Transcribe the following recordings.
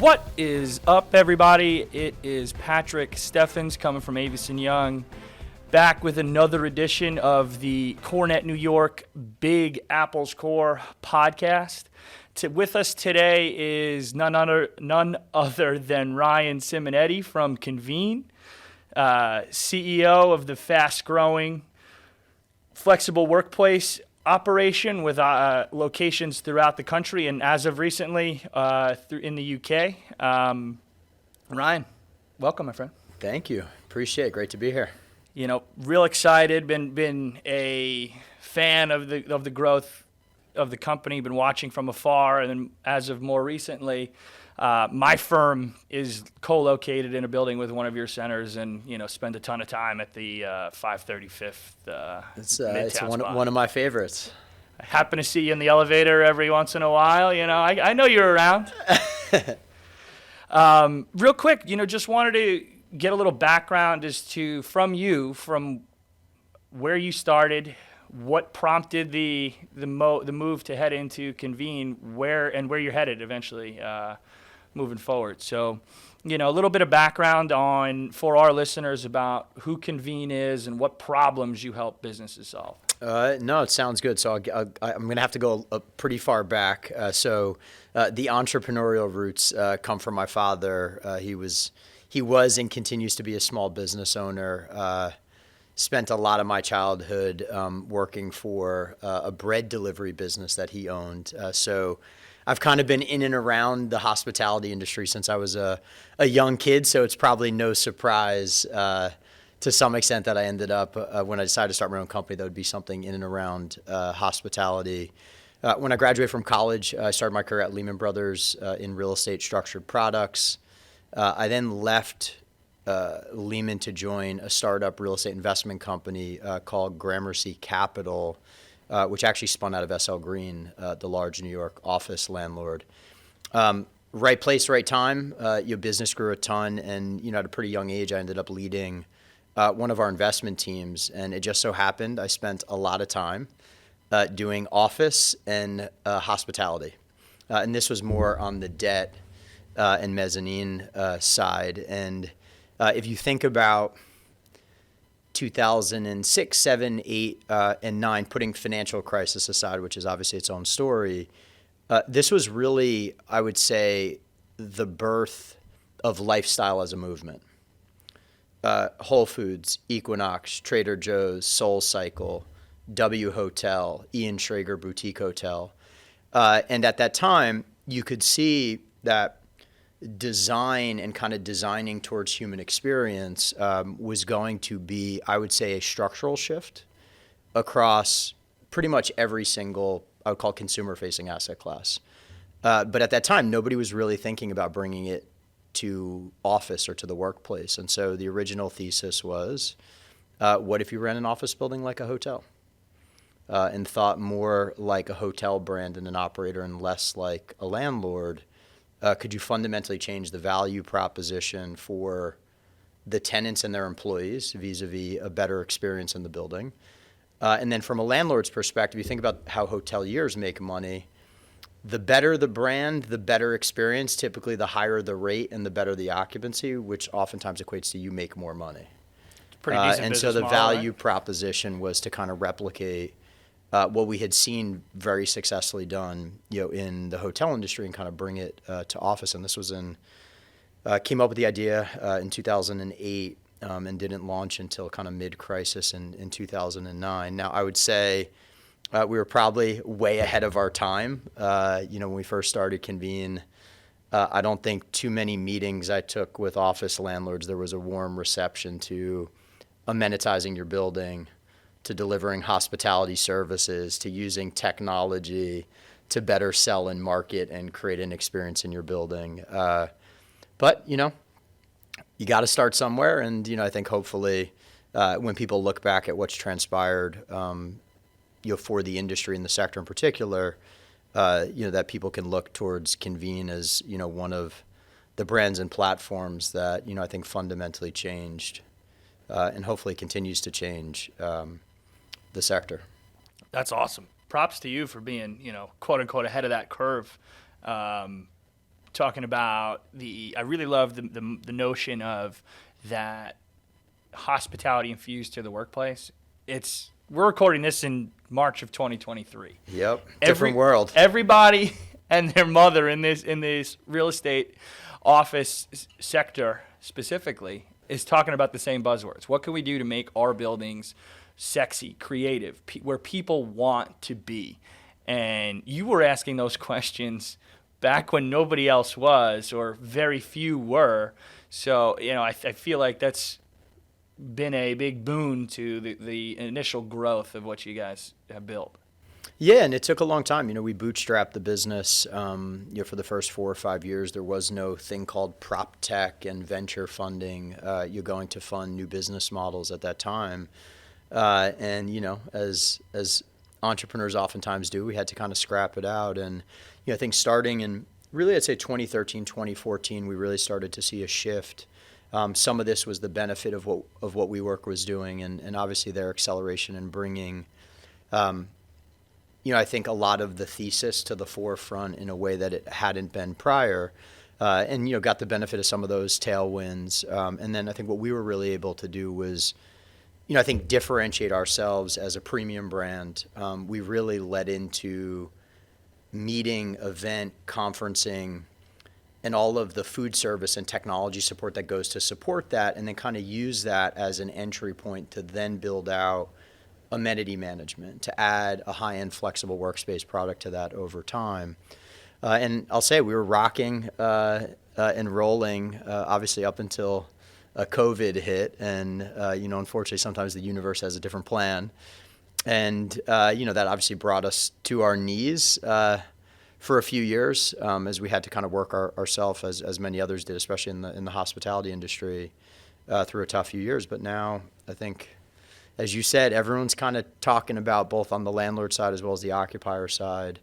What is up, everybody? It is Patrick Steffens coming from Avison Young, back with another edition of the CoreNet New York Big Apples CoRe podcast. With us today is none other than Ryan Simonetti from Convene, CEO of the fast-growing flexible workplace operation with locations throughout the country and as of recently in the UK. Ryan, welcome, my friend. Thank you. Appreciate it. Great to be here. You know, real excited. Been a fan of the growth of the company. Been watching from afar, and then as of more recently, my firm is co-located in a building with one of your centers, and spend a ton of time at the 535th. It's one of my favorites. I happen to see you in the elevator every once in a while. I know you're around. Real quick, just wanted to get a little background from where you started, what prompted the move to head into Convene, where you're headed eventually moving forward. So, a little bit of background for our listeners about who Convene is and what problems you help businesses solve. No, it sounds good. So I'm going to have to go pretty far back. The entrepreneurial roots come from my father. He was and continues to be a small business owner. Spent a lot of my childhood working for a bread delivery business that he owned. So I've kind of been in and around the hospitality industry since I was a young kid. So it's probably no surprise to some extent that I ended up, when I decided to start my own company, that would be something in and around hospitality. When I graduated from college, I started my career at Lehman Brothers in real estate structured products. I then left Lehman to join a startup real estate investment company called Gramercy Capital, which actually spun out of SL Green, the large New York office landlord. Right place, right time. Your business grew a ton, and at a pretty young age, I ended up leading one of our investment teams, and it just so happened I spent a lot of time doing office and hospitality, and this was more on the debt and mezzanine side. And if you think about 2006, 7, 8, and 9, putting financial crisis aside, which is obviously its own story, this was really, I would say, the birth of lifestyle as a movement. Whole Foods, Equinox, Trader Joe's, Soul Cycle, W Hotel, Ian Schrager Boutique Hotel. And at that time, you could see that design and kind of designing towards human experience was going to be, I would say, a structural shift across pretty much every single, I would call, consumer-facing asset class. But at that time, nobody was really thinking about bringing it to office or to the workplace. And so the original thesis was, what if you ran an office building like a hotel? And thought more like a hotel brand and an operator and less like a landlord. Could you fundamentally change the value proposition for the tenants and their employees vis-a-vis a better experience in the building? And then from a landlord's perspective, you think about how hoteliers make money. The better the brand, the better experience, typically the higher the rate and the better the occupancy, which oftentimes equates to you make more money. It's pretty decent and business so the model, value right? proposition was to kind of replicate what we had seen very successfully done, in the hotel industry and kind of bring it to office. And this was came up with the idea in 2008 and didn't launch until kind of mid-crisis in 2009. Now, I would say we were probably way ahead of our time. When we first started Convene, I don't think too many meetings I took with office landlords, there was a warm reception to amenitizing your building, to delivering hospitality services, to using technology to better sell and market and create an experience in your building. But you got to start somewhere. And, I think hopefully when people look back at what's transpired, for the industry and the sector in particular, that people can look towards Convene as, one of the brands and platforms that, I think fundamentally changed and hopefully continues to change the sector. That's awesome. Props to you for being, quote unquote, ahead of that curve. talking about I really love the notion of that hospitality infused to the workplace. We're recording this in March of 2023. Yep. Different world. Everybody and their mother in this real estate office sector specifically is talking about the same buzzwords. What can we do to make our buildings sexy, creative, where people want to be? And you were asking those questions back when nobody else was, or very few were. So, I feel like that's been a big boon to the initial growth of what you guys have built. Yeah, and it took a long time. We bootstrapped the business. For the first 4 or 5 years, there was no thing called prop tech and venture funding. You're going to fund new business models at that time. And as entrepreneurs oftentimes do, we had to kind of scrap it out. And I think starting in really, I'd say 2013, 2014, we really started to see a shift. Some of this was the benefit of what WeWork was doing, and obviously their acceleration in bringing, I think a lot of the thesis to the forefront in a way that it hadn't been prior, and got the benefit of some of those tailwinds. And then I think what we were really able to do was, I think differentiate ourselves as a premium brand. We really led into meeting, event, conferencing, and all of the food service and technology support that goes to support that, and then kind of use that as an entry point to then build out amenity management, to add a high-end flexible workspace product to that over time. And I'll say we were rocking and rolling, obviously up until COVID hit, and unfortunately sometimes the universe has a different plan. And that obviously brought us to our knees for a few years, as we had to kind of work ourselves, as many others did, especially in the hospitality industry, through a tough few years. But now I think, as you said, everyone's kind of talking about, both on the landlord side as well as the occupier side,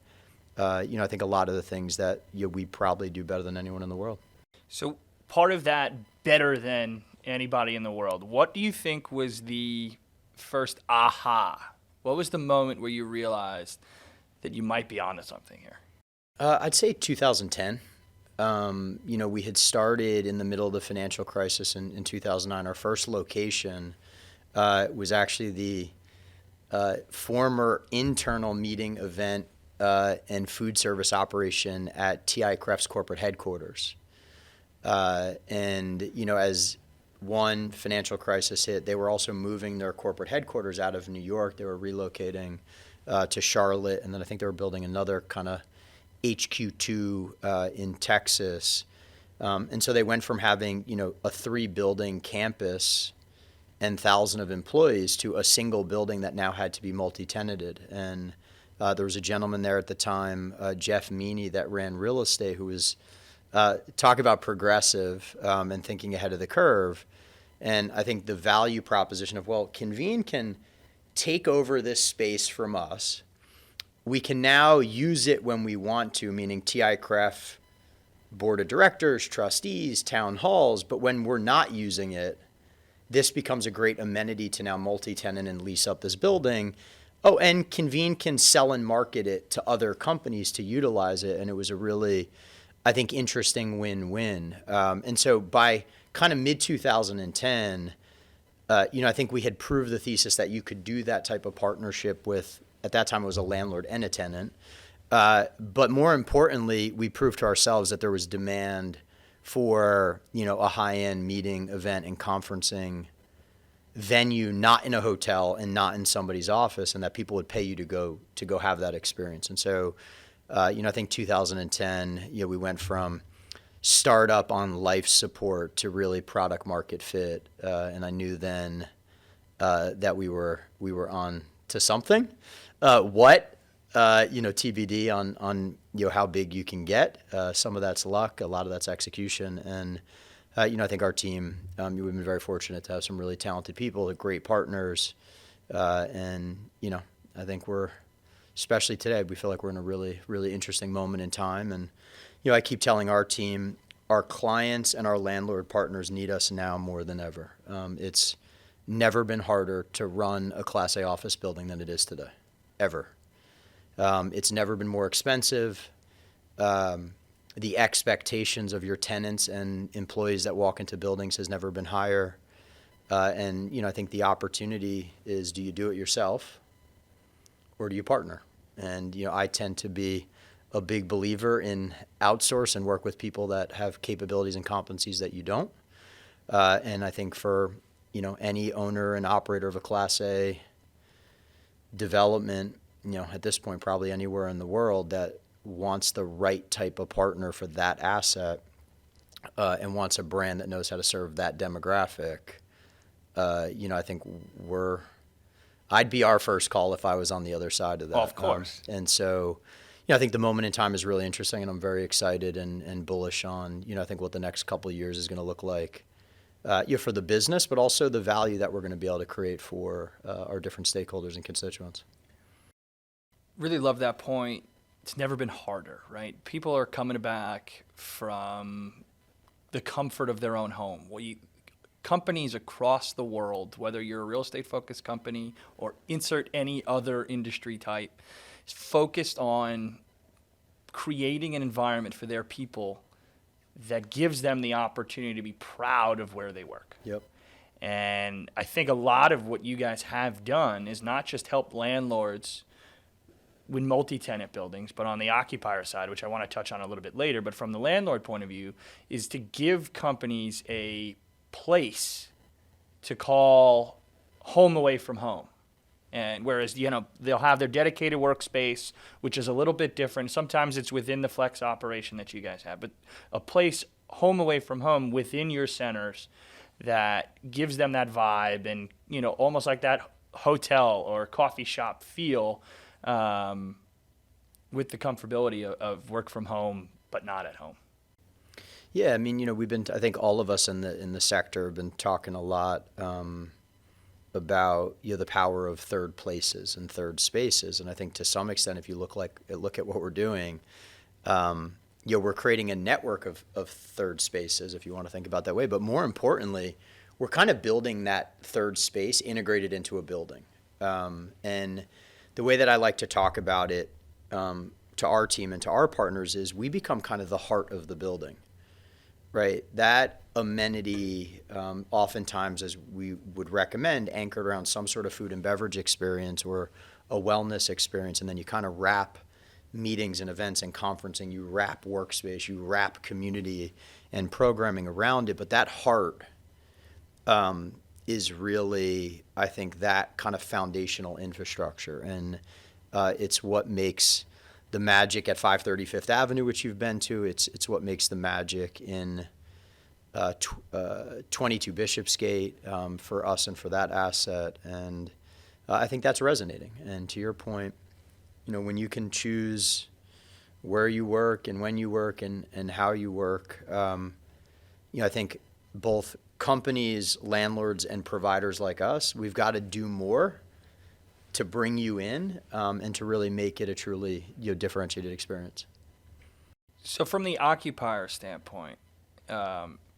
I think a lot of the things that we probably do better than anyone in the world. So part of that better than anybody in the world, what do you think was the first aha? What was the moment where you realized that you might be onto something here? I'd say 2010. We had started in the middle of the financial crisis in 2009. Our first location was actually the former internal meeting, event, and food service operation at TI Cref's corporate headquarters. And as one financial crisis hit, they were also moving their corporate headquarters out of New York. They were relocating to Charlotte, and then I think they were building another kind of HQ2 in Texas. And so they went from having, a 3-building campus and 1,000 of employees to a single building that now had to be multi-tenanted. And there was a gentleman there at the time, Jeff Meany, that ran real estate, who was talk about progressive and thinking ahead of the curve. And I think the value proposition of, well, Convene can take over this space from us. We can now use it when we want to, meaning TI Cref board of directors, trustees, town halls. But when we're not using it, this becomes a great amenity to now multi-tenant and lease up this building. Oh, and Convene can sell and market it to other companies to utilize it. And it was a really, I think, interesting win-win. And so by kind of mid-2010, I think we had proved the thesis that you could do that type of partnership with, at that time it was a landlord and a tenant. But more importantly, we proved to ourselves that there was demand for, a high-end meeting, event, and conferencing venue, not in a hotel and not in somebody's office, and that people would pay you to go have that experience. And so, I think 2010, we went from startup on life support to really product market fit, and I knew then that we were on to something. What? TBD on how big you can get. Some of that's luck, a lot of that's execution, and I think our team, we've been very fortunate to have some really talented people, great partners, and I think we're, especially today, we feel like we're in a really, really interesting moment in time. And I keep telling our team, our clients and our landlord partners need us now more than ever. It's never been harder to run a Class A office building than it is today, ever. It's never been more expensive. The expectations of your tenants and employees that walk into buildings has never been higher. And, I think the opportunity is, do you do it yourself or do you partner? And, I tend to be a big believer in outsource and work with people that have capabilities and competencies that you don't. And I think for, any owner and operator of a Class A development, at this point, probably anywhere in the world that wants the right type of partner for that asset and wants a brand that knows how to serve that demographic, I think I'd be our first call if I was on the other side of that. Of course. And so, I think the moment in time is really interesting, and I'm very excited and bullish on, I think what the next couple of years is going to look like, for the business, but also the value that we're going to be able to create for our different stakeholders and constituents. Really love that point. It's never been harder, right? People are coming back from the comfort of their own home. Companies across the world, whether you're a real estate focused company or insert any other industry type, is focused on creating an environment for their people that gives them the opportunity to be proud of where they work. Yep. And I think a lot of what you guys have done is not just help landlords with multi-tenant buildings, but on the occupier side, which I want to touch on a little bit later, but from the landlord point of view, is to give companies a place to call home away from home. And whereas, they'll have their dedicated workspace, which is a little bit different. Sometimes it's within the flex operation that you guys have, but a place home away from home within your centers that gives them that vibe and, almost like that hotel or coffee shop feel, with the comfortability of work from home, but not at home. Yeah, I mean, I think all of us in the sector have been talking a lot about the power of third places and third spaces, and I think to some extent, if you look at what we're doing, we're creating a network of third spaces, if you want to think about it that way. But more importantly, we're kind of building that third space integrated into a building, and the way that I like to talk about it to our team and to our partners is we become kind of the heart of the building, right? That amenity, oftentimes, as we would recommend, anchored around some sort of food and beverage experience or a wellness experience, and then you kind of wrap meetings and events and conferencing, you wrap workspace, you wrap community and programming around it. But that heart is really, I think, that kind of foundational infrastructure. And it's what makes the magic at 530 Fifth Avenue, which you've been to. It's what makes the magic in 22 Bishopsgate for us and for that asset. And I think that's resonating. And to your point, when you can choose where you work and when you work and how you work, I think both companies, landlords, and providers like us, we've got to do more to bring you in and to really make it a truly differentiated experience. So from the occupier standpoint,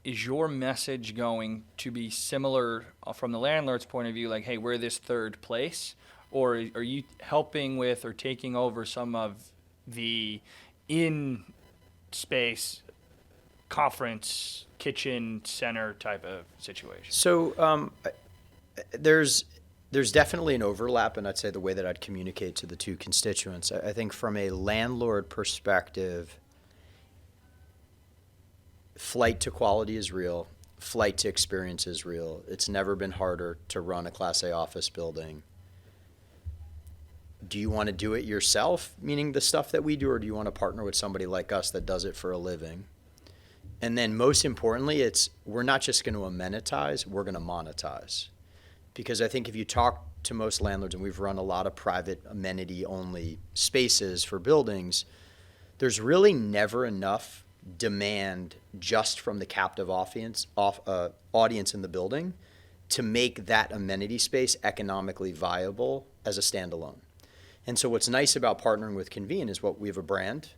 is your message going to be similar from the landlord's point of view, like, hey, we're this third place? Or are you helping with or taking over some of the in-space conference, kitchen, center type of situation? So there's definitely an overlap, and I'd say the way that I'd communicate to the two constituents. I think from a landlord perspective, flight to quality is real. Flight to experience is real. It's never been harder to run a Class A office building. Do you want to do it yourself, meaning the stuff that we do, or do you want to partner with somebody like us that does it for a living? And then most importantly, we're not just going to amenitize, we're going to monetize. Because I think if you talk to most landlords, and we've run a lot of private amenity-only spaces for buildings, there's really never enough demand just from the captive audience in the building to make that amenity space economically viable as a standalone. And so what's nice about partnering with Convene is we have a brand,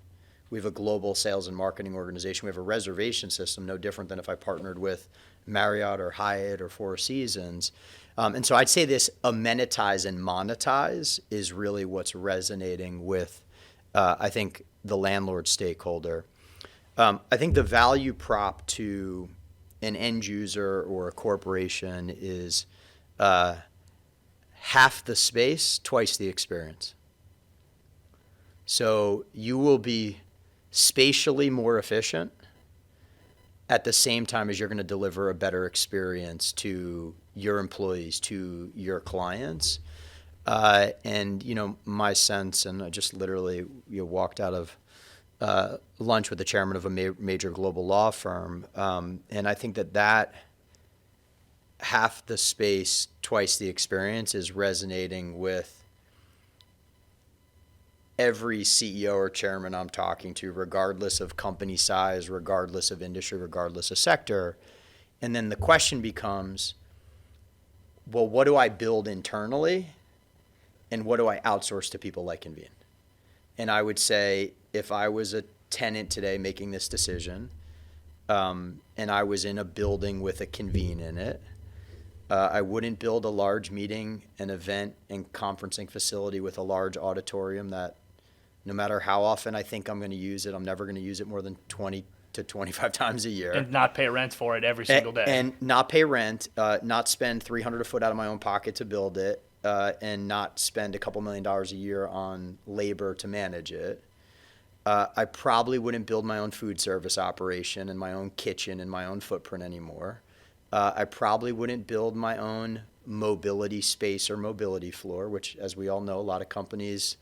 we have a global sales and marketing organization, we have a reservation system, no different than if I partnered with Marriott or Hyatt or Four Seasons. And so I'd say this amenitize and monetize is really what's resonating with, I think, the landlord stakeholder. I think the value prop to an end user or a corporation is half the space, twice the experience. So you will be spatially more efficient at the same time as you're going to deliver a better experience to your employees, to your clients. And, my sense, and I just literally walked out of lunch with the chairman of a major global law firm, and I think that half the space, twice the experience is resonating with every CEO or chairman I'm talking to, regardless of company size, regardless of industry, regardless of sector. And then the question becomes, well, what do I build internally and what do I outsource to people like Convene? And I would say if I was a tenant today making this decision, and I was in a building with a Convene in it, I wouldn't build a large meeting, an event, and conferencing facility with a large auditorium that no matter how often I think I'm going to use it, I'm never going to use it more than 20 to 25 times a year. And not pay rent for it every single day. And not pay rent, not spend $300 a foot out of my own pocket to build it, and not spend a couple $1 million a year on labor to manage it. I probably wouldn't build my own food service operation and my own kitchen and my own footprint anymore. I probably wouldn't build my own mobility space or mobility floor, which, as we all know, a lot of companies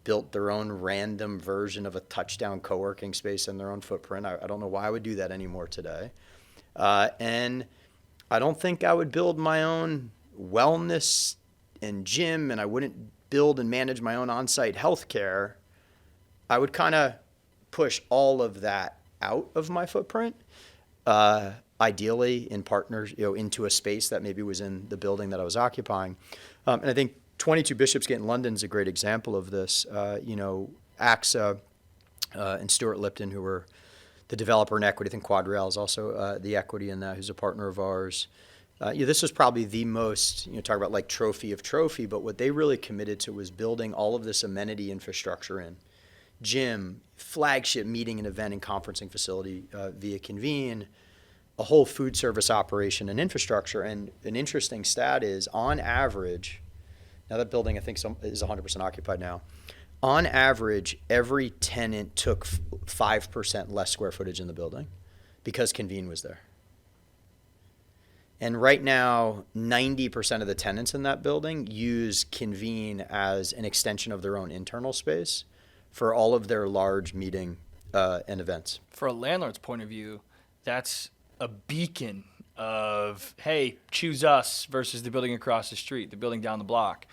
built their own random version of a touchdown co-working space in their own footprint. I don't know why I would do that anymore today. And I don't think I would build my own wellness and gym, and I wouldn't build and manage my own on-site healthcare. I would kind of push all of that out of my footprint, ideally in partners, into a space that maybe was in the building that I was occupying. And I think 22 Bishopsgate in London is a great example of this. AXA and Stuart Lipton, who were the developer in equity. I think Quadrail is also the equity in that, who's a partner of ours. This was probably the most, talk about like trophy of trophy, but what they really committed to was building all of this amenity infrastructure in. Gym, flagship meeting and event and conferencing facility via Convene, a whole food service operation and infrastructure. And an interesting stat is, on average, now that building I think is 100% occupied now, on average, every tenant took 5% less square footage in the building because Convene was there. And right now, 90% of the tenants in that building use Convene as an extension of their own internal space for all of their large meeting and events. For a landlord's point of view, that's a beacon of, hey, choose us versus the building across the street, the building down the block.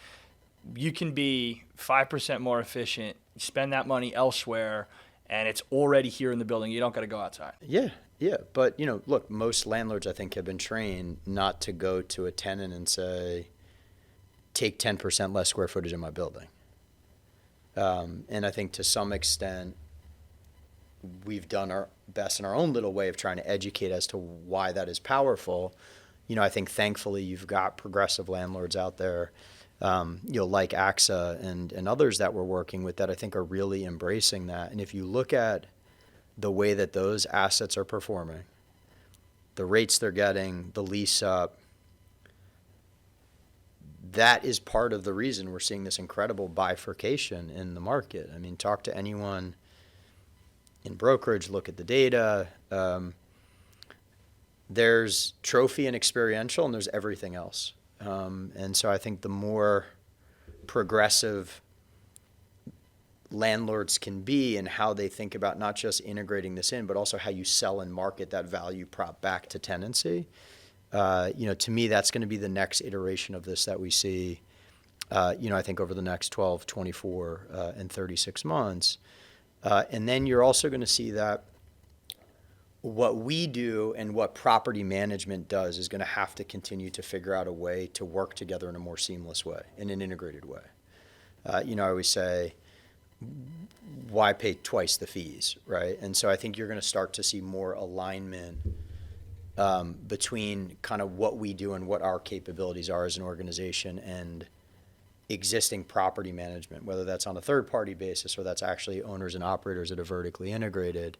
You can be 5% more efficient, spend that money elsewhere, and it's already here in the building. You don't got to go outside. Yeah. But, look, most landlords, I think, have been trained not to go to a tenant and say, take 10% less square footage in my building. And I think to some extent, we've done our best in our own little way of trying to educate as to why that is powerful. I think thankfully you've got progressive landlords out there, like AXA and others that we're working with that I think are really embracing that. And if you look at the way that those assets are performing, the rates they're getting, the lease up, that is part of the reason we're seeing this incredible bifurcation in the market. I mean, talk to anyone in brokerage, look at the data. There's trophy and experiential, and there's everything else. And so I think the more progressive landlords can be and how they think about not just integrating this in, but also how you sell and market that value prop back to tenancy. To me, that's going to be the next iteration of this that we see, I think over the next 12, 24, and 36 months. And then you're also going to see that what we do and what property management does is going to have to continue to figure out a way to work together in a more seamless way, in an integrated way. I always say, why pay twice the fees, right? And so I think you're going to start to see more alignment between kind of what we do and what our capabilities are as an organization and existing property management, whether that's on a third-party basis or that's actually owners and operators that are vertically integrated.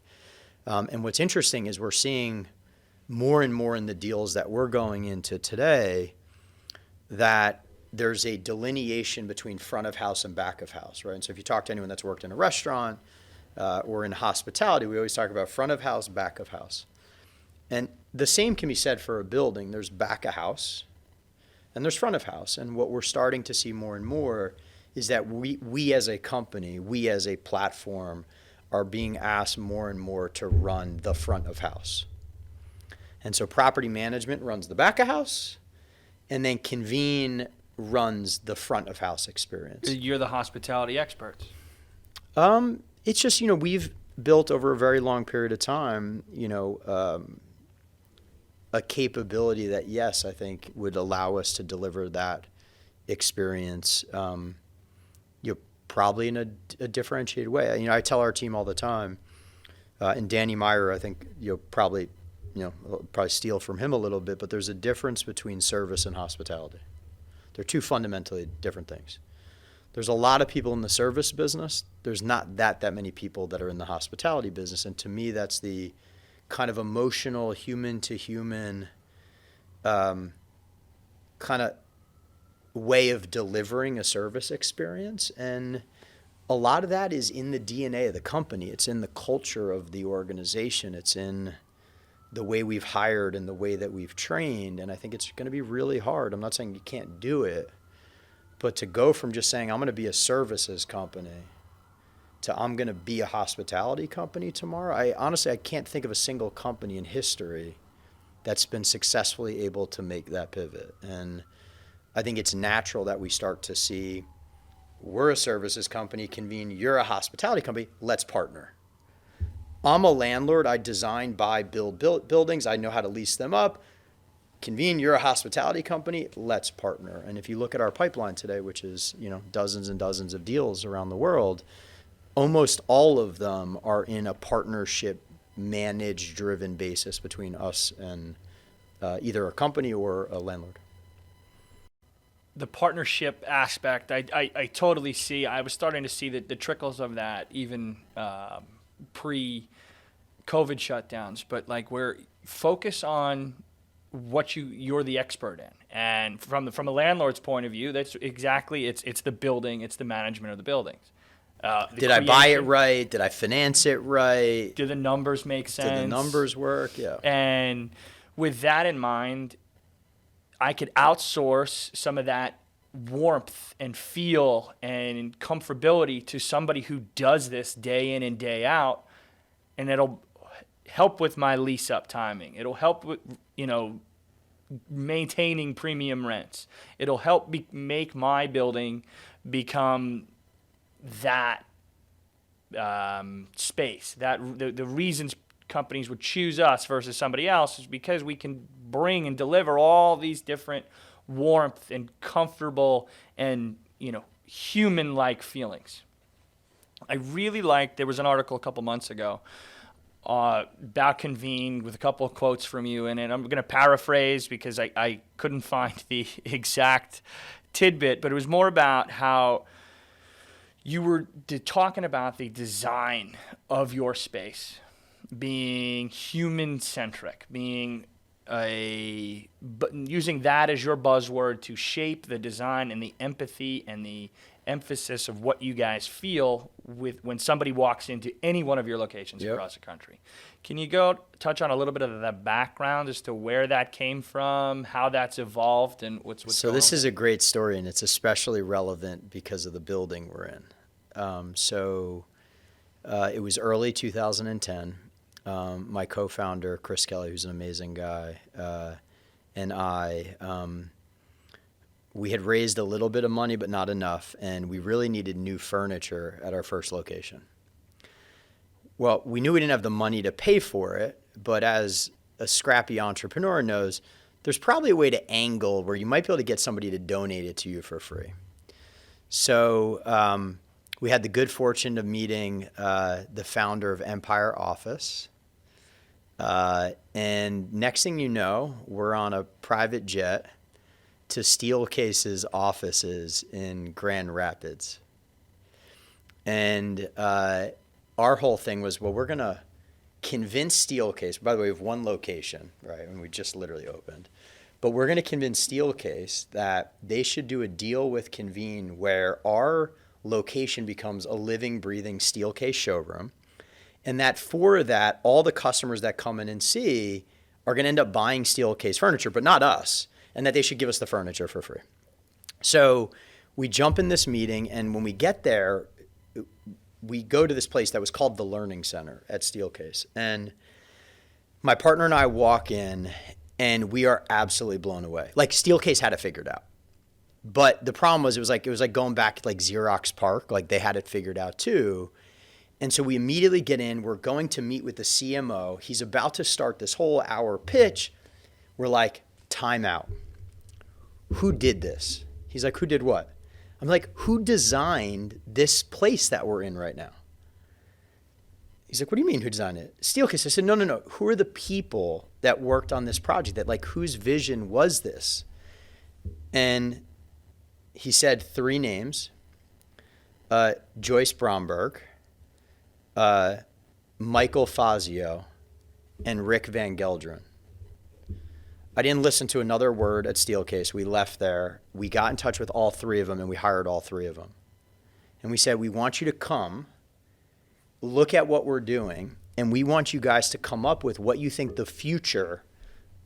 And what's interesting is we're seeing more and more in the deals that we're going into today that there's a delineation between front of house and back of house, right? And so if you talk to anyone that's worked in a restaurant or in hospitality, we always talk about front of house, back of house. And the same can be said for a building. There's back of house and there's front of house. And what we're starting to see more and more is that we as a company, we as a platform are being asked more and more to run the front of house. And so property management runs the back of house, and then Convene runs the front of house experience. You're the hospitality experts. It's just, we've built over a very long period of time, a capability that, yes, I think would allow us to deliver that experience, probably in a differentiated way. I tell our team all the time, and Danny Meyer, I think you'll probably steal from him a little bit, but there's a difference between service and hospitality. They're two fundamentally different things. There's a lot of people in the service business. There's not that many people that are in the hospitality business. And to me, that's the kind of emotional, human-to-human kind of way of delivering a service experience. And a lot of that is in the DNA of the company. It's in the culture of the organization. It's in the way we've hired and the way that we've trained. And I think it's going to be really hard. I'm not saying you can't do it, but to go from just saying I'm going to be a services company to I'm going to be a hospitality company tomorrow, I can't think of a single company in history that's been successfully able to make that pivot. And I think it's natural that we start to see, we're a services company, Convene, you're a hospitality company, let's partner. I'm a landlord, I design, buy, build buildings, I know how to lease them up. Convene, you're a hospitality company, let's partner. And if you look at our pipeline today, which is dozens and dozens of deals around the world, almost all of them are in a partnership, managed, driven basis between us and either a company or a landlord. The partnership aspect, I totally see. I was starting to see the trickles of that even pre-COVID shutdowns. But we're focus on what you're the expert in, and from a landlord's point of view, that's exactly it's the building, it's the management of the buildings. Did I buy it right? Did I finance it right? Do the numbers make sense? Did the numbers work? Yeah. And with that in mind, I could outsource some of that warmth and feel and comfortability to somebody who does this day in and day out, and it'll help with my lease up timing. It'll help with, maintaining premium rents. It'll help make my building become that space. That the reasons companies would choose us versus somebody else is because we can bring and deliver all these different warmth and comfortable and human-like feelings. I really liked, there was an article a couple months ago about Convene with a couple of quotes from you in it. I'm going to paraphrase because I couldn't find the exact tidbit, but it was more about how you were talking about the design of your space being human-centric, being using that as your buzzword to shape the design and the empathy and the emphasis of what you guys feel with when somebody walks into any one of your locations across the country. Can you touch on a little bit of the background as to where that came from, how that's evolved, and what's going on? So this is a great story, and it's especially relevant because of the building we're in. It was early 2010. My co-founder, Chris Kelly, who's an amazing guy, and I, we had raised a little bit of money, but not enough, and we really needed new furniture at our first location. Well, we knew we didn't have the money to pay for it, but as a scrappy entrepreneur knows, there's probably a way to angle where you might be able to get somebody to donate it to you for free. So we had the good fortune of meeting the founder of Empire Office. And next thing you know, we're on a private jet to Steelcase's offices in Grand Rapids. And our whole thing was, well, we're going to convince Steelcase. By the way, we have one location, right? And we just literally opened. But we're going to convince Steelcase that they should do a deal with Convene where our location becomes a living, breathing Steelcase showroom. And that for that, all the customers that come in and see are going to end up buying Steelcase furniture, but not us. And that they should give us the furniture for free. So we jump in this meeting, and when we get there, we go to this place that was called the Learning Center at Steelcase. And my partner and I walk in, and we are absolutely blown away. Like, Steelcase had it figured out. But the problem was, it was like going back to like Xerox PARC. Like, they had it figured out too. And so we immediately get in. We're going to meet with the CMO. He's about to start this whole hour pitch. We're like, time out. Who did this? He's like, who did what? I'm like, who designed this place that we're in right now? He's like, what do you mean, who designed it? Steelcase. I said, no. Who are the people that worked on this project? That, like, whose vision was this? And he said 3 names: Joyce Bromberg, Michael Fazio, and Rick Van Gelderen. I didn't listen to another word at Steelcase. We left there. We got in touch with all 3 of them, and we hired all 3 of them. And we said, we want you to come, look at what we're doing, and we want you guys to come up with what you think the future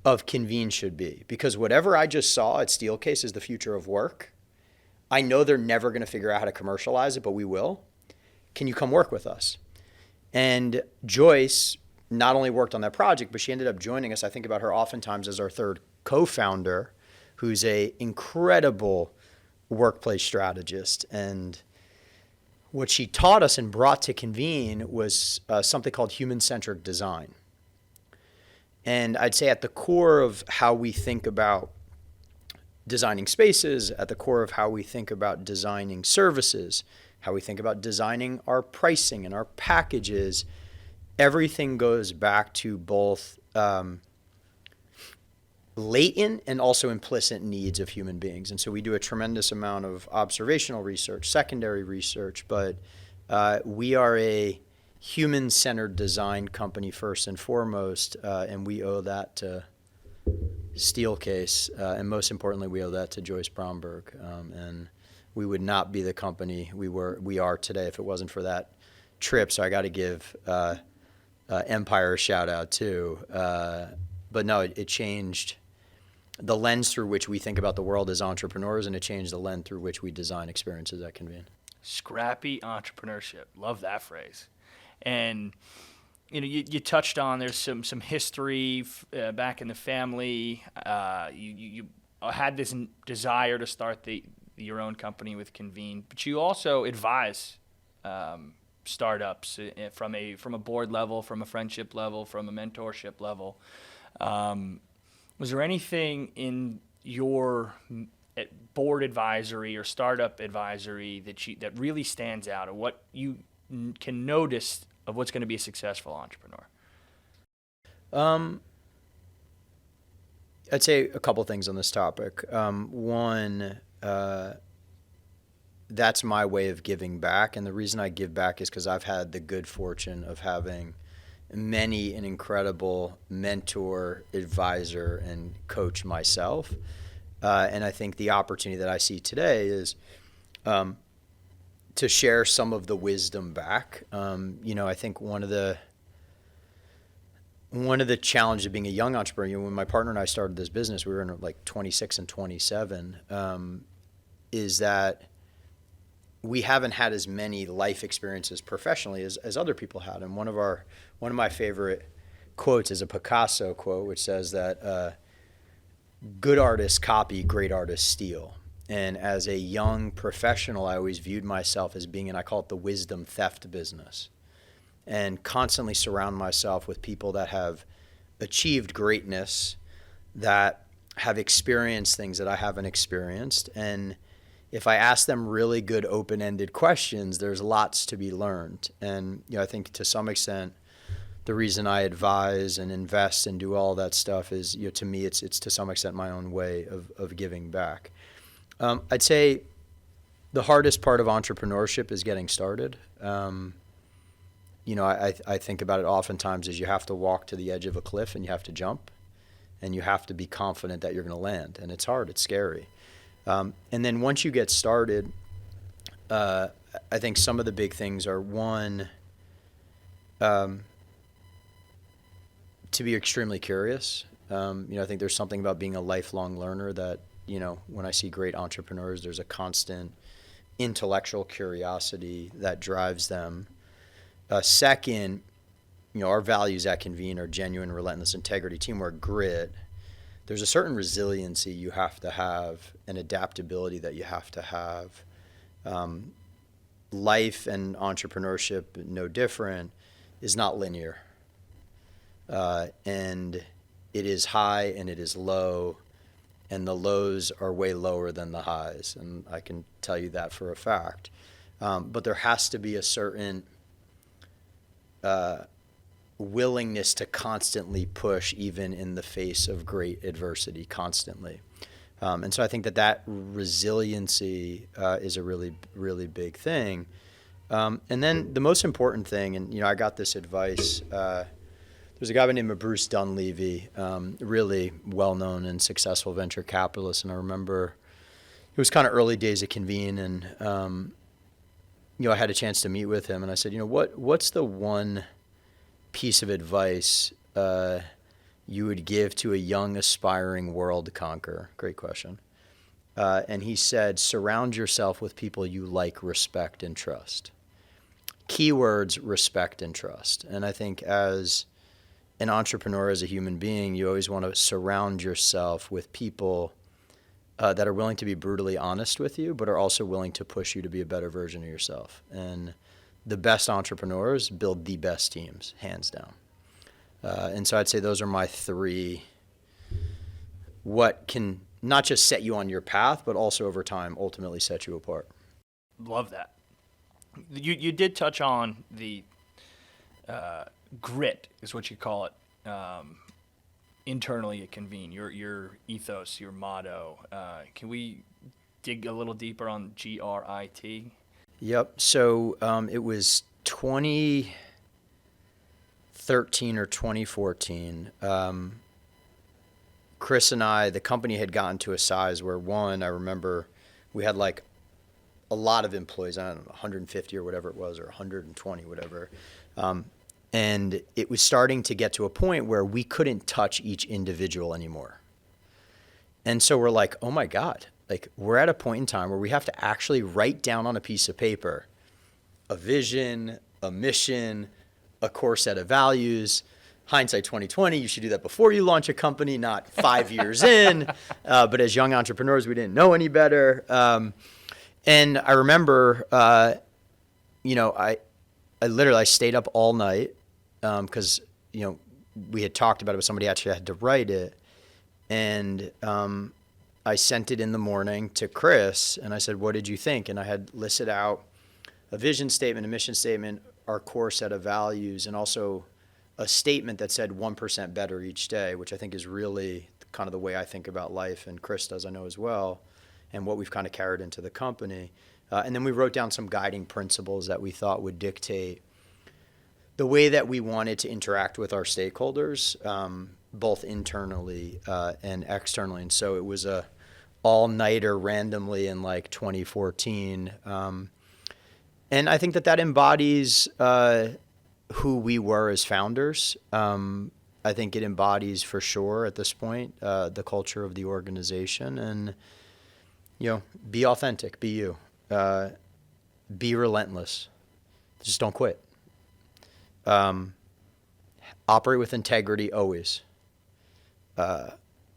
of Convene should be. Because whatever I just saw at Steelcase is the future of work. I know they're never going to figure out how to commercialize it, but we will. Can you come work with us? And Joyce not only worked on that project, but she ended up joining us. I think about her oftentimes as our 3rd co-founder, who's a incredible workplace strategist. And what she taught us and brought to Convene was something called human-centric design. And I'd say at the core of how we think about designing spaces, at the core of how we think about designing services, how we think about designing our pricing and our packages, everything goes back to both latent and also implicit needs of human beings. And so we do a tremendous amount of observational research, secondary research, but we are a human-centered design company first and foremost, and we owe that to Steelcase, and most importantly, we owe that to Joyce Bromberg. And we would not be the company we are today if it wasn't for that trip. So I got to give Empire a shout out too. But no, it changed the lens through which we think about the world as entrepreneurs, and it changed the lens through which we design experiences at Convene. Scrappy entrepreneurship. Love that phrase. And you touched on there's some history back in the family. You had this desire to start your own company with Convene, but you also advise startups from a board level, from a friendship level, from a mentorship level. Was there anything in your board advisory or startup advisory that really stands out, or what you can notice of what's going to be a successful entrepreneur? I'd say a couple things on this topic. One, that's my way of giving back. And the reason I give back is because I've had the good fortune of having many an incredible mentor, advisor, and coach myself. And I think the opportunity that I see today is to share some of the wisdom back. I think one of the challenges of being a young entrepreneur, when my partner and I started this business, we were in like 26 and 27, is that we haven't had as many life experiences professionally as other people had. And one of my favorite quotes is a Picasso quote, which says that good artists copy, great artists steal. And as a young professional, I always viewed myself as being in, I call it the wisdom theft business, and constantly surround myself with people that have achieved greatness, that have experienced things that I haven't experienced. And if I ask them really good open-ended questions, there's lots to be learned. And I think to some extent, the reason I advise and invest and do all that stuff is, to me, it's to some extent my own way of giving back. I'd say the hardest part of entrepreneurship is getting started. I think about it oftentimes as you have to walk to the edge of a cliff and you have to jump, and you have to be confident that you're going to land. And it's hard. It's scary. And then once you get started, I think some of the big things are, one, to be extremely curious. I think there's something about being a lifelong learner that, when I see great entrepreneurs, there's a constant intellectual curiosity that drives them. Second, our values at Convene are genuine, relentless integrity, teamwork, grit. There's a certain resiliency you have to have, and adaptability that you have to have. Life and entrepreneurship, no different, is not linear. And it is high and it is low, and the lows are way lower than the highs. And I can tell you that for a fact. But there has to be a certain willingness to constantly push, even in the face of great adversity, constantly. And so I think that resiliency is a really, really big thing. And then the most important thing, and I got this advice. There's a guy by the name of Bruce Dunleavy, really well-known and successful venture capitalist. And I remember it was kind of early days at Convene, and I had a chance to meet with him, and I said, what's the one piece of advice you would give to a young, aspiring world conqueror? Great question. And he said, surround yourself with people you like, respect, and trust. Keywords: respect and trust. And I think as an entrepreneur, as a human being, you always want to surround yourself with people that are willing to be brutally honest with you, but are also willing to push you to be a better version of yourself. And the best entrepreneurs build the best teams, hands down. And so I'd say those are my three, what can not just set you on your path, but also over time ultimately set you apart. Love that. You did touch on the grit, is what you call it, internally at Convene, your ethos, your motto. Can we dig a little deeper on GRIT? Yep. So it was 2013 or 2014. Chris and I, the company had gotten to a size where, one, I remember we had like a lot of employees, I don't know, 150 or whatever it was, or 120, whatever. And it was starting to get to a point where we couldn't touch each individual anymore. And so we're like, oh my God, like we're at a point in time where we have to actually write down on a piece of paper a vision, a mission, a core set of values. Hindsight 2020, you should do that before you launch a company, not 5 years in. But as young entrepreneurs, we didn't know any better. And I remember, I stayed up all night because, we had talked about it, but somebody actually had to write it. And I sent it in the morning to Chris, and I said, what did you think? And I had listed out a vision statement, a mission statement, our core set of values, and also a statement that said 1% better each day, which I think is really kind of the way I think about life, and Chris does, I know, as well, and what we've kind of carried into the company. And then we wrote down some guiding principles that we thought would dictate the way that we wanted to interact with our stakeholders, both internally and externally. And so it was a all-nighter randomly in like 2014. And I think that embodies who we were as founders. I think it embodies for sure at this point the culture of the organization. And, be authentic, be you. Be relentless. Just don't quit. Operate with integrity always.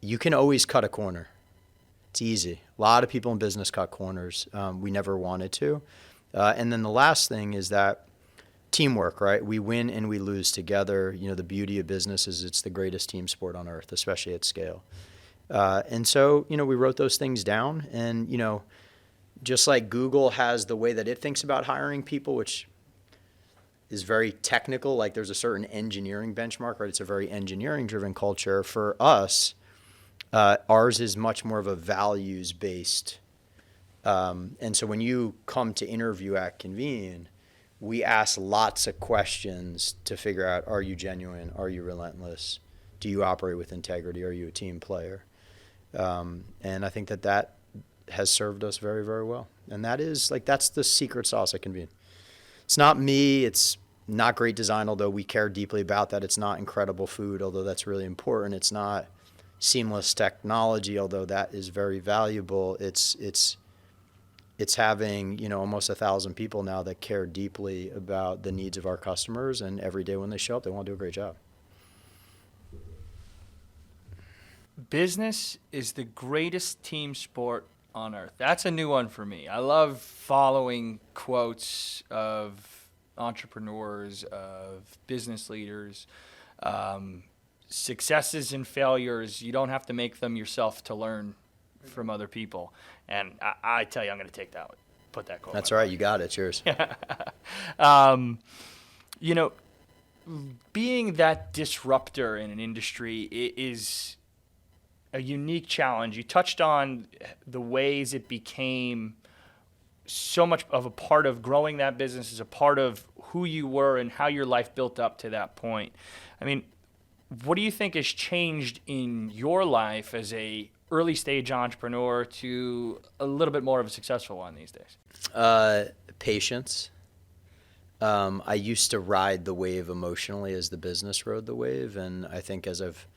You can always cut a corner. It's easy. A lot of people in business cut corners. We never wanted to. And then the last thing is that teamwork, right? We win and we lose together. The beauty of business is it's the greatest team sport on earth, especially at scale. And so, we wrote those things down. And, just like Google has the way that it thinks about hiring people, which is very technical, like there's a certain engineering benchmark, right? It's a very engineering-driven culture. For us, ours is much more of a values-based. And so when you come to interview at Convene, we ask lots of questions to figure out, are you genuine? Are you relentless? Do you operate with integrity? Are you a team player? And I think that has served us very, very well. And that's the secret sauce at Convene. It's not me. It's not great design, although we care deeply about that. It's not incredible food, although that's really important. It's not seamless technology, although that is very valuable. It's having, almost 1,000 people now that care deeply about the needs of our customers, and every day when they show up, they want to do a great job. Business is the greatest team sport on earth. That's a new one for me. I love following quotes of entrepreneurs, of business leaders, successes and failures. You don't have to make them yourself to learn from other people. And I tell you, I'm going to take that one. Put that quote. That's all right. You got it. It's yours. Being that disruptor in an industry is a unique challenge. You touched on the ways it became so much of a part of growing that business, as a part of who you were and how your life built up to that point. I mean, what do you think has changed in your life as a early stage entrepreneur to a little bit more of a successful one these days? Patience. I used to ride the wave emotionally as the business rode the wave, and I think as I've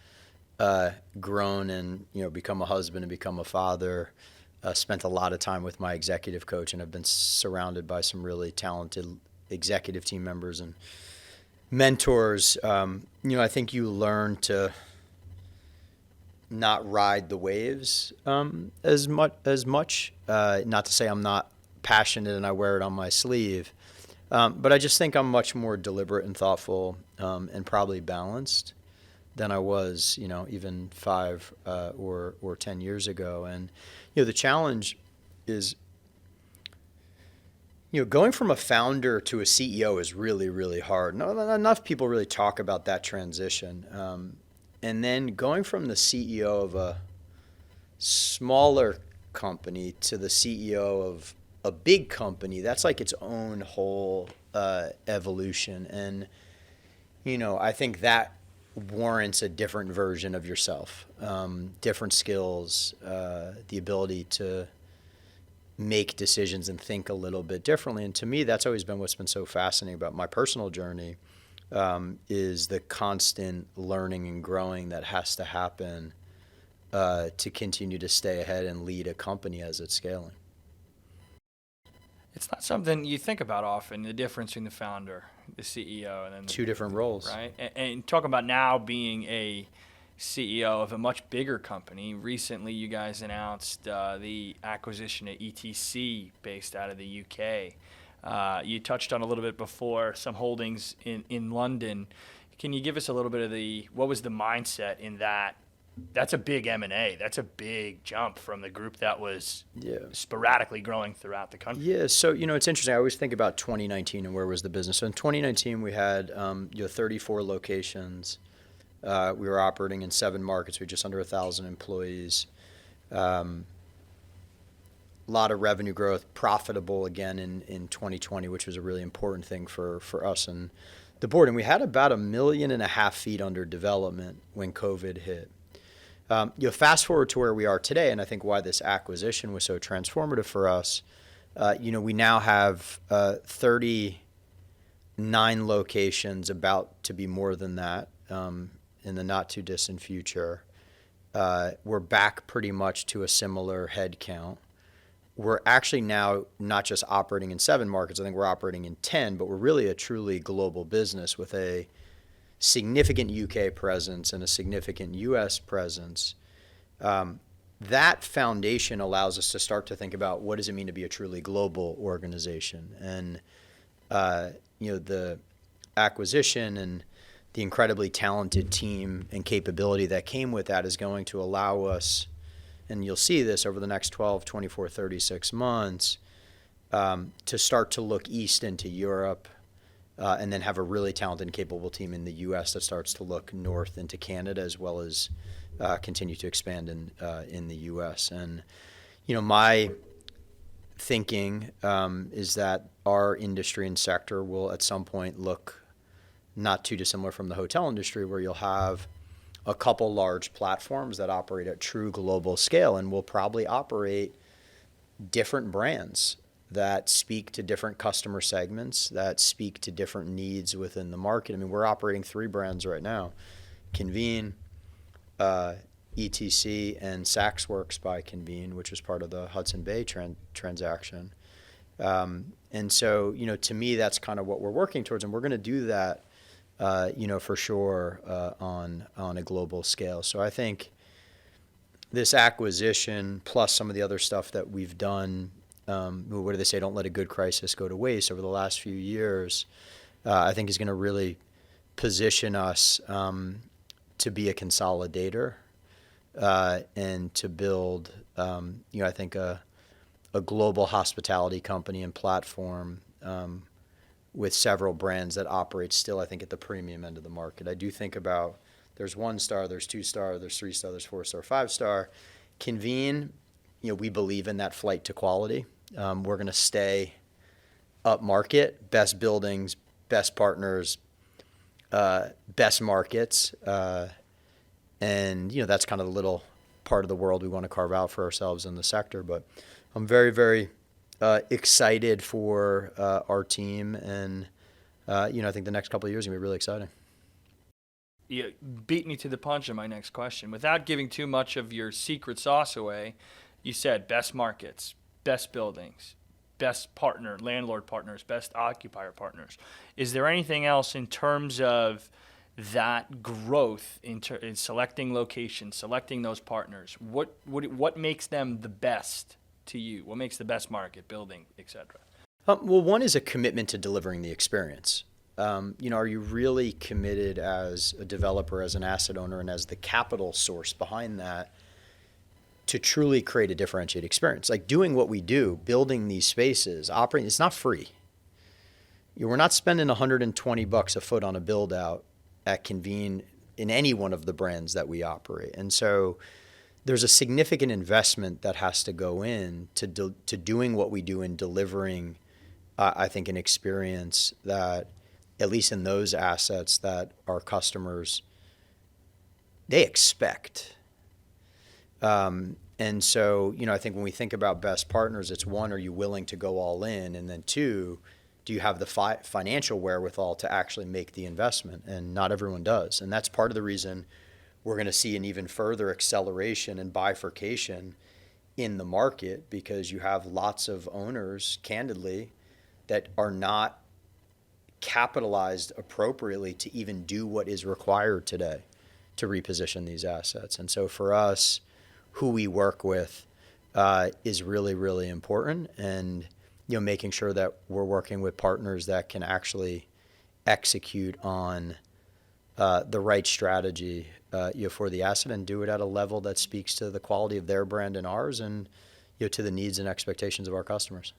grown and become a husband and become a father, spent a lot of time with my executive coach, and have been surrounded by some really talented executive team members and mentors. I think you learn to not ride the waves as much. Not to say I'm not passionate and I wear it on my sleeve, but I just think I'm much more deliberate and thoughtful and probably balanced than I was, even 5 or 10 years ago. And the challenge is, going from a founder to a CEO is really, really hard. Not enough people really talk about that transition. And then going from the CEO of a smaller company to the CEO of a big company, that's like its own whole evolution. And, I think that warrants a different version of yourself, different skills, the ability to make decisions and think a little bit differently. And to me, that's always been what's been so fascinating about my personal journey, is the constant learning and growing that has to happen to continue to stay ahead and lead a company as it's scaling. It's not something you think about often, the difference between the founder, the CEO, and then two different roles. Right? And talking about now being a CEO of a much bigger company. Recently, you guys announced the acquisition of ETC based out of the UK. You touched on a little bit before some holdings in London. Can you give us a little bit of what was the mindset in that? That's a big M&A. That's a big jump from the group that was sporadically growing throughout the country. Yeah, so, it's interesting. I always think about 2019 and where was the business. So in 2019, we had 34 locations. We were operating in 7 markets. We had just under 1,000 employees. A lot of revenue growth, profitable again in 2020, which was a really important thing for us and the board. And we had about 1.5 million feet under development when COVID hit. Fast forward to where we are today, and I think why this acquisition was so transformative for us. We now have 39 locations, about to be more than that in the not too distant future. We're back pretty much to a similar head count. We're actually now not just operating in 7 markets. I think we're operating in 10, but we're really a truly global business with a significant UK presence and a significant US presence. That foundation allows us to start to think about what does it mean to be a truly global organization. And the acquisition and the incredibly talented team and capability that came with that is going to allow us, and you'll see this over the next 12, 24, 36 months, to start to look east into Europe, and then have a really talented and capable team in the U.S. that starts to look north into Canada, as well as continue to expand in the U.S. And thinking is that our industry and sector will at some point look not too dissimilar from the hotel industry, where you'll have a couple large platforms that operate at true global scale and will probably operate different brands that speak to different customer segments, that speak to different needs within the market. I mean, we're operating 3 brands right now: Convene, ETC, and Saxworks by Convene, which was part of the Hudson Bay transaction. And so, to me, that's kind of what we're working towards, and we're going to do that, for sure, on a global scale. So I think this acquisition, plus some of the other stuff that we've done, what do they say? Don't let a good crisis go to waste. Over the last few years, I think is going to really position us to be a consolidator and to build, I think a global hospitality company and platform with several brands that operate still, I think, at the premium end of the market. I do think about there's 1-star, there's 2-star, there's 3-star, there's 4-star, 5-star. Convene, we believe in that flight to quality. We're going to stay up market, best buildings, best partners, best markets. And, that's kind of the little part of the world we want to carve out for ourselves in the sector. But I'm very, very excited for our team. And, I think the next couple of years are going to be really exciting. You beat me to the punch on my next question. Without giving too much of your secret sauce away, you said best markets, best buildings, best partner, landlord partners, best occupier partners. Is there anything else in terms of that growth in selecting locations, selecting those partners? What makes them the best to you? What makes the best market, building, et cetera? Well, one is a commitment to delivering the experience. Are you really committed as a developer, as an asset owner, and as the capital source behind that to truly create a differentiated experience? Like doing what we do, building these spaces, operating, it's not free. We're not spending $120 a foot on a build out at Convene in any one of the brands that we operate. And so there's a significant investment that has to go in to doing what we do and delivering, I think, an experience that, at least in those assets, that our customers, they expect. And so, I think when we think about best partners, it's 1, are you willing to go all in? And then 2, do you have the financial wherewithal to actually make the investment? And not everyone does. And that's part of the reason we're going to see an even further acceleration and bifurcation in the market, because you have lots of owners, candidly, that are not capitalized appropriately to even do what is required today to reposition these assets. And so for us, who we work with is really, really important. And, making sure that we're working with partners that can actually execute on the right strategy for the asset and do it at a level that speaks to the quality of their brand and ours, and to the needs and expectations of our customers.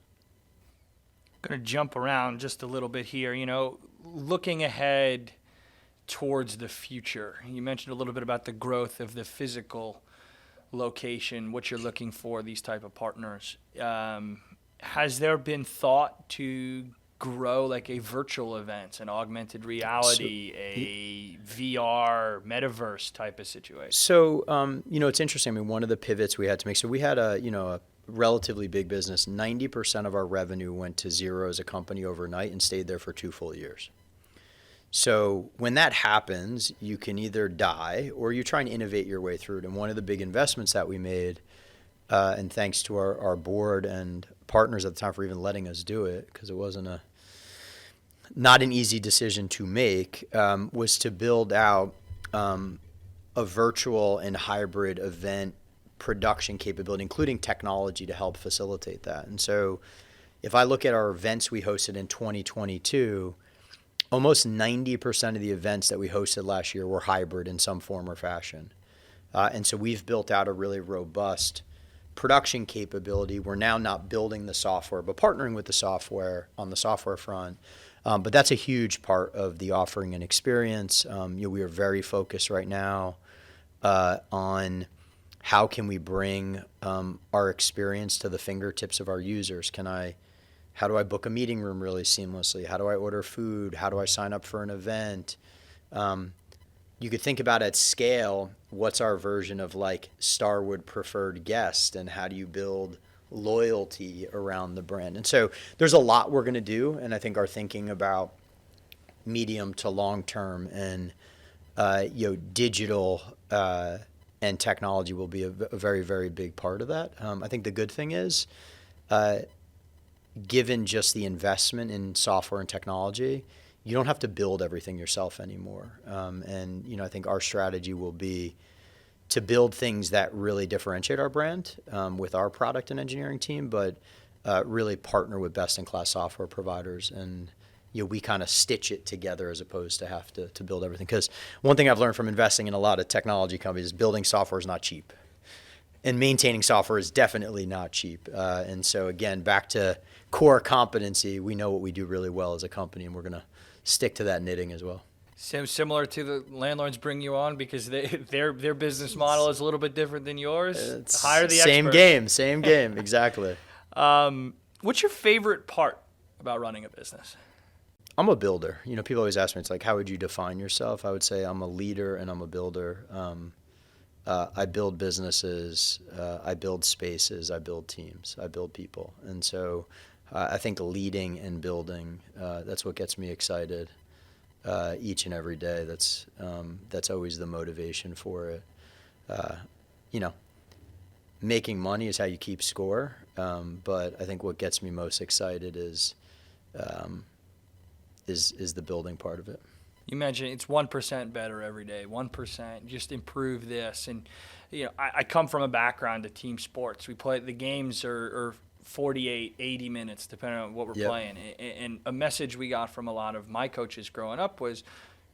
Going to jump around just a little bit here. Looking ahead towards the future, you mentioned a little bit about the growth of the physical location, what you're looking for, these type of partners. Has there been thought to grow like a virtual event, an augmented reality, a VR, metaverse type of situation? So, it's interesting. I mean, one of the pivots we had to make, so we had a relatively big business. 90% of our revenue went to zero as a company overnight and stayed there for 2 full years. So when that happens, you can either die or you try and innovate your way through it. And one of the big investments that we made, and thanks to our board and partners at the time for even letting us do it, because it wasn't not an easy decision to make, was to build out a virtual and hybrid event production capability, including technology to help facilitate that. And so if I look at our events we hosted in 2022, almost 90% of the events that we hosted last year were hybrid in some form or fashion. And so we've built out a really robust production capability. We're now not building the software, but partnering with the software on the software front. But that's a huge part of the offering and experience. We are very focused right now on how can we bring our experience to the fingertips of our users? How do I book a meeting room really seamlessly? How do I order food? How do I sign up for an event? You could think about at scale, what's our version of like Starwood preferred guest, and how do you build loyalty around the brand? And so there's a lot we're going to do, and I think our thinking about medium to long term and digital and technology will be a very, very big part of that. I think the good thing is, given just the investment in software and technology, you don't have to build everything yourself anymore. And I think our strategy will be to build things that really differentiate our brand with our product and engineering team, but really partner with best-in-class software providers. And we kind of stitch it together as opposed to have to build everything. Because one thing I've learned from investing in a lot of technology companies is building software is not cheap. And maintaining software is definitely not cheap. And so, again, back to core competency, we know what we do really well as a company, and we're going to stick to that knitting as well. Similar to the landlords bring you on because their business model is a little bit different than yours. It's hire the same game, exactly. What's your favorite part about running a business? I'm a builder. People always ask me, it's like, how would you define yourself? I would say I'm a leader and I'm a builder. I build businesses, I build spaces, I build teams, I build people. And so I think leading and building, that's what gets me excited each and every day. That's always the motivation for it. Making money is how you keep score, but I think what gets me most excited is the building part of it. You mentioned it's 1% better every day, 1%, just improve this. And, I come from a background of team sports. We play, the games are 48, 80 minutes, depending on what we're playing. And a message we got from a lot of my coaches growing up was,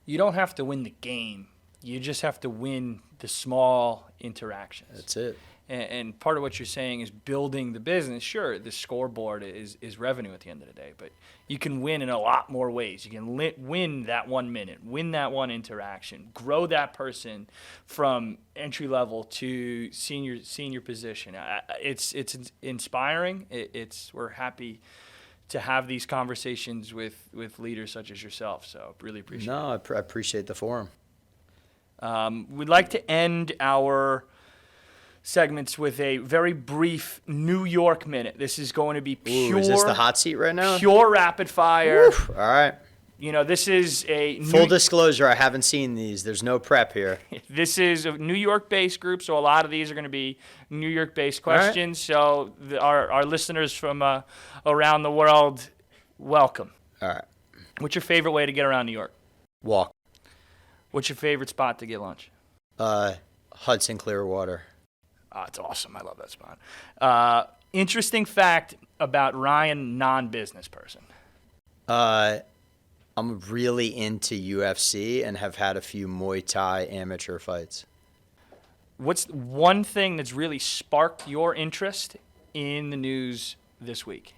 you don't have to win the game. You just have to win the small interactions. That's it. And part of what you're saying is building the business. Sure, the scoreboard is revenue at the end of the day, but you can win in a lot more ways. You can win that 1 minute, win that one interaction, grow that person from entry level to senior position. It's inspiring. We're happy to have these conversations with leaders such as yourself. So really appreciate it. No, I appreciate the forum. We'd like to end our segments with a very brief New York minute. This is going to be pure. Ooh, is this the hot seat right now? Pure rapid fire. Woof. All right. This is a full disclosure. I haven't seen these. There's no prep here. This is a New York-based group, so a lot of these are going to be New York-based questions. Right. So our listeners from around the world, welcome. All right. What's your favorite way to get around New York? Walk. What's your favorite spot to get lunch? Hudson Clearwater. Oh, it's awesome. I love that spot. Interesting fact about Ryan, non-business person. I'm really into UFC and have had a few Muay Thai amateur fights. What's one thing that's really sparked your interest in the news this week?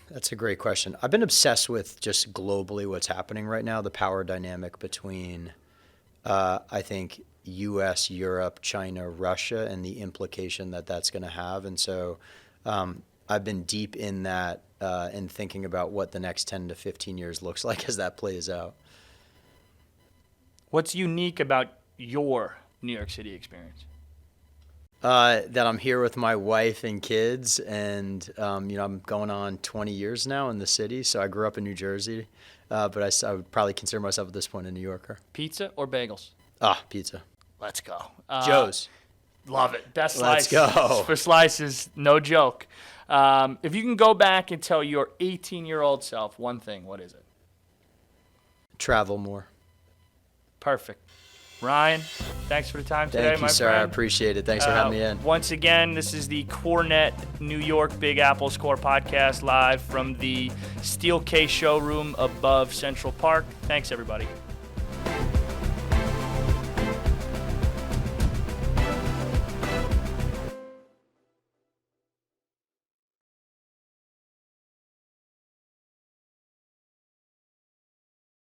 That's a great question. I've been obsessed with just globally what's happening right now, the power dynamic between, I think, U.S., Europe, China, Russia, and the implication that that's going to have. And so I've been deep in that and thinking about what the next 10 to 15 years looks like as that plays out. What's unique about your New York City experience? That I'm here with my wife and kids, and I'm going on 20 years now in the city. So I grew up in New Jersey, but I would probably consider myself at this point a New Yorker. Pizza or bagels? Pizza. Let's go. Joe's. Love it. Best slice. Let's go. For slices, no joke. If you can go back and tell your 18-year-old self one thing, what is it? Travel more. Perfect. Ryan, thanks for the time today, Thank you, my sir. friend. I appreciate it. Thanks for having me in. Once again, this is the CoreNet New York Big Apple's Core Podcast live from the Steel Case showroom above Central Park. Thanks, everybody.